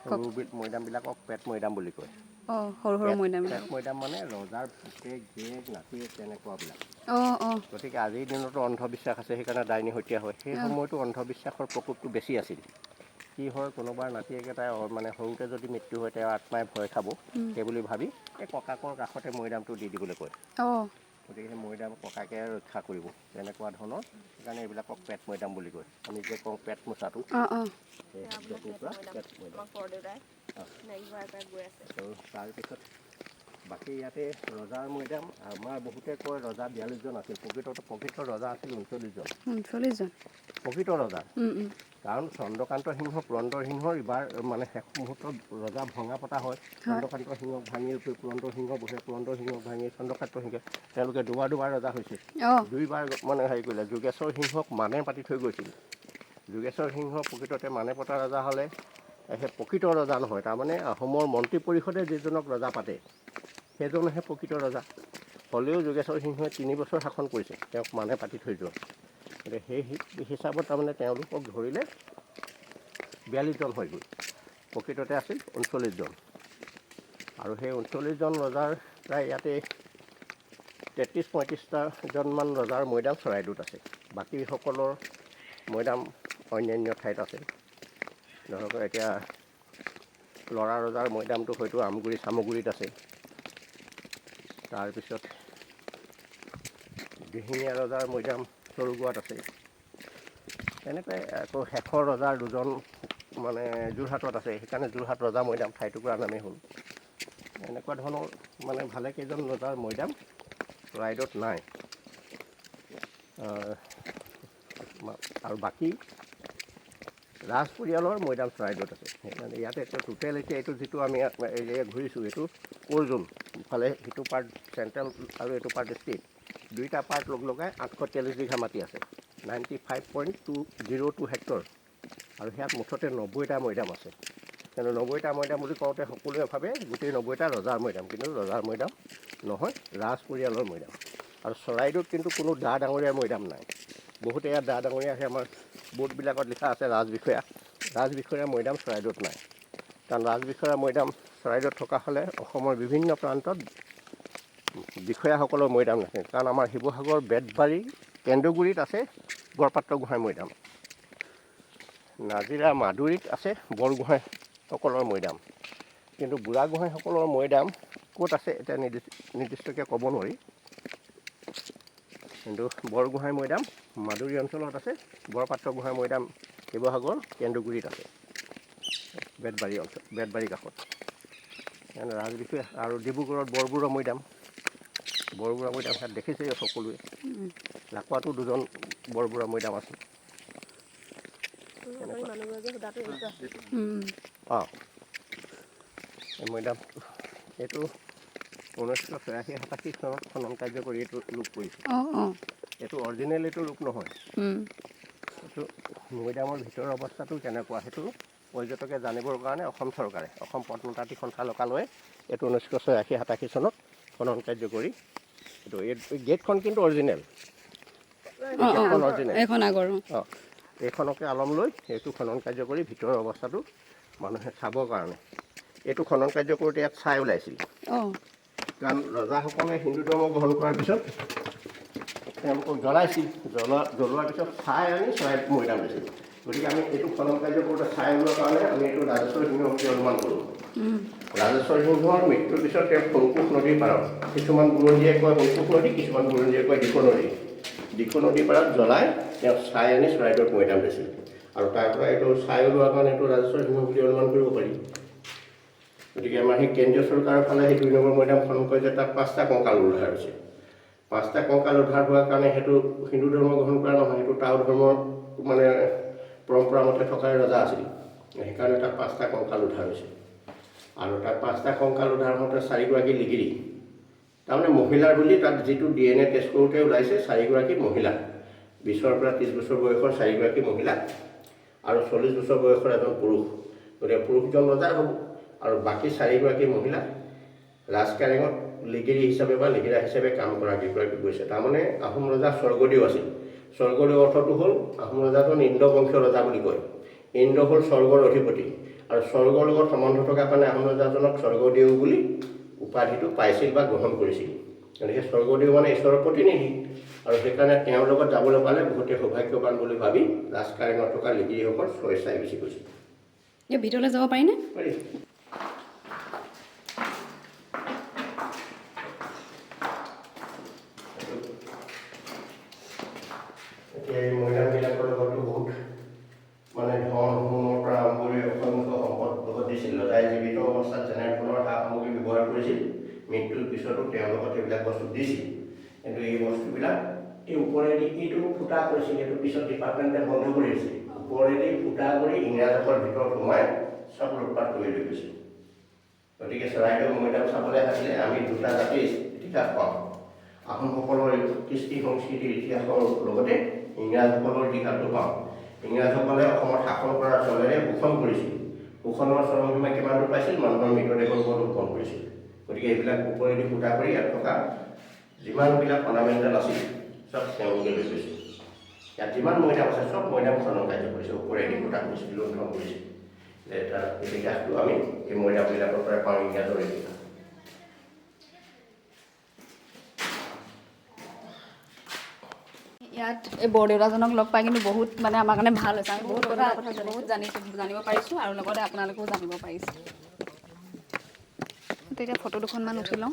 সৰু মৈদামবিলাকক পেট মৈদাম বুলি কয়। অঁ সৰু সৰু মৈদাম। পেট মৈদাম মানে ৰজাৰ পুতেক জীয়েক নাতিয়েক তেনেকুৱাবিলাক। অঁ অঁ গতিকে আজিৰ দিনতো অন্ধবিশ্বাস আছে, সেইকাৰণে ডাইনী হত্যা হয়। সেই সময়তো অন্ধবিশ্বাসৰ প্ৰকোপটো বেছি আছিল। কি হয়, কোনোবাৰ নাতিয়েক এটাই মানে সৰুতে যদি মৃত্যু হয়, তেওঁৰ আত্মাই ভয় খাব সেইবুলি ভাবি এই ককাকৰ কাষতে মৈদামটো দি দিবলৈ কয়। অঁ গতিকে সেই মৈদাম ককাকে ৰক্ষা কৰিব, তেনেকুৱা ধৰণৰ। সেইকাৰণে এইবিলাকক পেট মৈদাম বুলি কয়। আমি যে কওঁ পেট মোচাটো, অঁ অঁ সেই শব্দটোৰ পৰা পেট মৈদাম। আৰু তাৰপিছত বাকী ইয়াতে ৰজাৰ মৈদাম। আমাৰ বহুতে কয় ৰজা 42জন আছিল, প্ৰকৃত ৰজা আছিল 39জন। 39জন প্ৰকৃত ৰজা। কাৰণ চন্দ্ৰকান্ত সিংহ পুৰন্দৰ সিংহৰ ইবাৰ মানে শেষ মুহূৰ্তত ৰজা ভঙা পতা হয়। চন্দ্ৰকান্ত সিংহক ভাঙি পুৰন্দৰ সিংহ বহে, পুৰন্দৰ সিংহক ভাঙি চন্দ্ৰকান্ত সিংহে, তেওঁলোকে দুবাৰ ৰজা হৈছে। অঁ দুইবাৰ মানে হেৰি কৰিলে। যোগেশ্বৰ সিংহক মানে পাতি থৈ গৈছিল। যোগেশ্বৰ সিংহ প্ৰকৃততে মানে পতা ৰজা হ'লে সেই প্ৰকৃত ৰজা নহয়। তাৰমানে আহোমৰ মন্ত্ৰী পৰিষদে যিজনক ৰজা পাতে সেইজনহে প্ৰকৃত ৰজা। হ'লেও যোগেশ্বৰ সিংহই 3 বছৰ শাসন কৰিছে, তেওঁক মানে পাতি থৈ যোৱা। গতিকে সেই হিচাপত তাৰমানে তেওঁলোকক ধৰিলে 42জন হয়গৈ। প্ৰকৃততে আছিল 39জন। আৰু সেই 39জন ৰজাৰ প্ৰায় ইয়াতে 33-35টাজনমান ৰজাৰ মৈদাম চৰাইদেউত আছে। বাকীসকলৰ মৈদাম অন্যান্য ঠাইত আছে। ধৰক এতিয়া ল'ৰা ৰজাৰ মৈদামটো হয়তো আমগুৰি চামগুৰিত আছে। তাৰপিছত দিহিঙীয়া ৰজাৰ মৈদাম চৰুগুৱাত আছে। তেনেকৈ আকৌ শেষৰ ৰজাৰ 2জন মানে যোৰহাটত আছে, সেইকাৰণে যোৰহাট ৰজা মৈদাম ঠাইটুকুৰা নামেই হ'ল। এনেকুৱা ধৰণৰ মানে ভালেকেইজন ৰজাৰ মৈদাম চৰাইদেউত নাই। আৰু বাকী ৰাজ পৰিয়ালৰ মৈদাম চৰাইদেউত আছে। সেইকাৰণে ইয়াতে টোটেল এতিয়া এইটো যিটো আমি ঘূৰিছোঁ, এইটো ক'ৰ জোন ইফালে সিটো পাৰ্ট চেণ্ট্ৰেল আৰু এইটো পাৰ্ট ষ্টেট, দুইটা পাৰ্ট লগ লগাই 843 বিঘা মাটি আছে, 95.202 হেক্টৰ। আৰু সেয়াত মুঠতে 90টা মৈদাম আছে। কিন্তু 90টা মৈদাম বুলি কওঁতে সকলোৱে ভাবে গোটেই 90টা ৰজাৰ মৈদাম, কিন্তু ৰজাৰ মৈদাম নহয়, ৰাজ পৰিয়ালৰ মৈদাম। আৰু চৰাইদেউত কিন্তু কোনো ডা ডাঙৰীয়া মৈদাম নাই। বহুতে ইয়াত ডা ডাঙৰীয়া আহে, আমাৰ বোৰ্ডবিলাকত লিখা আছে ৰাজবিষয়া মৈদাম চৰাইদেউত নাই। কাৰণ ৰাজবিষয়া মৈদাম চৰাইদেউত থকা হ'লে অসমৰ বিভিন্ন প্ৰান্তত বিষয়াসকলৰ মৈদাম নাছিল। কাৰণ আমাৰ শিৱসাগৰ বেতবাৰী কেন্দুগুৰিত আছে বৰপাত্ৰ গোহাঁই মৈদাম, নাজিৰা মাদুৰীত আছে বৰগোহাঁইসকলৰ মৈদাম। কিন্তু বুঢ়াগোহাঁইসকলৰ মৈদাম ক'ত আছে এতিয়া নিৰ্দিষ্টকৈ ক'ব নোৱাৰি। কিন্তু বৰগোহাঁই মৈদাম মাদুৰী অঞ্চলত আছে, বৰপাত্ৰ গোহাঁই মৈদাম শিৱসাগৰ কেন্দুগুৰিত আছে, বেতবাৰী কাষত। ৰাজবিষয়া আৰু ডিব্ৰুগড়ত বৰবৰুৱা মৈদাম তাত দেখিছেই সকলোৱে। লাকুৱাতো 2জন বৰবৰুৱা মৈদাম আছে। অঁ, এই মৈদামটো এইটো 1986-87 চনত খনন কাৰ্য কৰি এইটো ৰূপ কৰিছে। এইটো অৰিজিনেল, এইটো ৰূপ নহয়। এইটো মৈদামৰ ভিতৰৰ অৱস্থাটো কেনেকুৱা সেইটো পৰ্যটকে জানিবৰ কাৰণে অসম চৰকাৰে, অসম প্ৰত্নতাত্ত্বিক সঞ্চালকালয়ে এইটো 1986-87 চনত খনন কাৰ্য কৰি এই গেটখন কিন্তু অৰিজিনেল। অঁ, এইখনকে আলম লৈ এইটো খনন কাৰ্য কৰি ভিতৰৰ অৱস্থাটো মানুহে চাবৰ কাৰণে এইটো খনন কাৰ্য কৰোঁতে ইয়াত ছাই ওলাইছিল। কাৰণ ৰজাসকলে হিন্দু ধৰ্ম গ্ৰহণ কৰাৰ পিছত তেওঁলোকক জ্বলাইছিল। জ্বলোৱাৰ পিছত ছাই আনি চৰাইদেউত মৈদাম দিছিল। গতিকে আমি এইটো খনন কাৰ্য কৰোঁতে ছাই ওলোৱাৰ কাৰণে আমি এইটো ৰাজেশ্বৰ সিংহ বুলি অনুমান কৰোঁ। ৰাজেশ্বৰ সিংহৰ মৃত্যুৰ পিছত তেওঁ শংকোষ নদীৰ পাৰত, কিছুমান বুৰঞ্জীয়ে কয় শংকোষ নদী, কিছুমান বুৰঞ্জীয়ে কয় দিখৌ নদী। দিখৌ নদীৰ পাৰত জ্বলাই তেওঁ ছাই আনি চৰাইদেউত মৈদাম দিছিল। আৰু তাৰ পৰা এইটো ছাই ওলোৱাৰ কাৰণে এইটো ৰাজেশ্বৰ সিংহ বুলি অনুমান কৰিব পাৰি। গতিকে আমাৰ সেই কেন্দ্ৰীয় চৰকাৰৰ ফালে সেই 2 নম্বৰ মৈদাম খনন কৰি যে তাত 5টা কংকাল উদ্ধাৰ হৈছে। 5টা কংকাল উদ্ধাৰ হোৱাৰ কাৰণে সেইটো হিন্দু ধৰ্ম গ্ৰহণ কৰা নহয়, সেইটো টাও ধৰ্মৰ মানে পৰম্পৰা মতে থকাই ৰজা আছিল। সেইকাৰণে তাত 5টা কংকাল উদ্ধাৰ হৈছে। আৰু তাত 5টা কংকাল উদ্ধাৰ হওঁতে 4গৰাকী লিগিৰি, তাৰমানে মহিলাৰ বুলি তাত যিটো DNA টেষ্ট কৰোঁতে ওলাইছে 4গৰাকী মহিলা, 20ৰ পৰা 30 বছৰ বয়সৰ 4গৰাকী মহিলা আৰু 40 বছৰ বয়সৰ এজন পুৰুষ। গতিকে পুৰুষজন ৰজা হ'ব আৰু বাকী 4গৰাকী মহিলা ৰাজকাৰেঙত লিগিৰি হিচাপে বা লিগিৰা হিচাপে কাম কৰা কেইগৰাকী গৈছে। তাৰমানে আহোম ৰজা স্বৰ্গদেউ আছিল। স্বৰ্গদেউ অৰ্থটো হ'ল আহোম ৰজাজন ইন্দ্ৰবংশীয় ৰজা বুলি কয়। ইন্দ্ৰ হ'ল স্বৰ্গৰ অধিপতি আৰু স্বৰ্গৰ লগত সম্বন্ধ থকা কাৰণে আহোম ৰজাজনক স্বৰ্গদেউ বুলি উপাধিটো পাইছিল বা গ্ৰহণ কৰিছিল। গতিকে স্বৰ্গদেউ মানে ঈশ্বৰৰ প্ৰতিনিধি, আৰু সেইকাৰণে তেওঁৰ লগত যাবলৈ পালে বহুতে সৌভাগ্যৱান বুলি ভাবি ৰাজকাৰেঙত থকা লিগিৰীসকল স্বেচ্ছাই গুচি গৈছিল। এই ভিতৰলৈ যাব পাৰিনে? পাৰি। এতিয়া এই মৈদামবিলাকৰ লগতো বহুত মানে ধন সোণৰ পৰা আৰম্ভ কৰি অসংখ্য সম্পদ লগত দিছিল। ৰজাই জীৱিত অৱস্থাত যেনে ধৰণৰ সা সামগ্ৰী ব্যৱহাৰ কৰিছিল, মৃত্যুৰ পিছতো তেওঁলোকক সেইবিলাক বস্তু দিছিল। কিন্তু এই বস্তুবিলাক এই ওপৰেদি এইটো ফুটা কৰিছিল, এইটো পিছত ডিপাৰ্টমেণ্টে বন্ধ কৰি দিছিল। ওপৰেদি ফুটা কৰি ইংৰাজসকল ভিতৰত সোমাই চব লুটপাট কৰি লৈ গৈছিল। গতিকে চৰাইদেউ মৈদাম চাবলৈ আহিলে আমি দুটা জাতিৰ ইতিহাস পাওঁ। আহোমসকলৰ কৃষ্টি সংস্কৃতিৰ ইতিহাসৰ লগতে ইংৰাজসকলৰ ইতিহাসটো পাওঁ। ইংৰাজসকলে অসমত শাসন কৰাৰ চলেৰে শোষণ কৰিছিল। শোষণৰ চৰমসীমা কিমান দূৰ পাইছিল, মানুহৰ মৃতদেহৰ ওপৰত শোষণ কৰিছিল। গতিকে এইবিলাক ওপৰেদি ফুটা কৰি ইয়াত থকা যিমানবিলাক অৰ্নামেণ্টেল আছিল চব তেওঁলোকে লৈ গৈছিল। ইয়াত যিমান মৈদাম আছে চব মৈদাম খনন কাৰ্য কৰিছে, ওপৰেদি ফুটা কৰিছিল, লুণ্ঠন কৰিছিল। তাৰ ইতিহাসটো আমি এই মৈদামবিলাকৰ পৰাই পাওঁ, ইংৰাজৰ ইতিহাস। ইয়াত এই বৰদেউতাজনক লগ পাই কিন্তু বহুত মানে আমাৰ কাৰণে ভাল হৈছে। আমি বহুত কথা জানিব পাৰিছোঁ আৰু লগতে আপোনালোকেও জানিব পাৰিছোঁ। তেতিয়া ফটো দুখনমান উঠি লওঁ।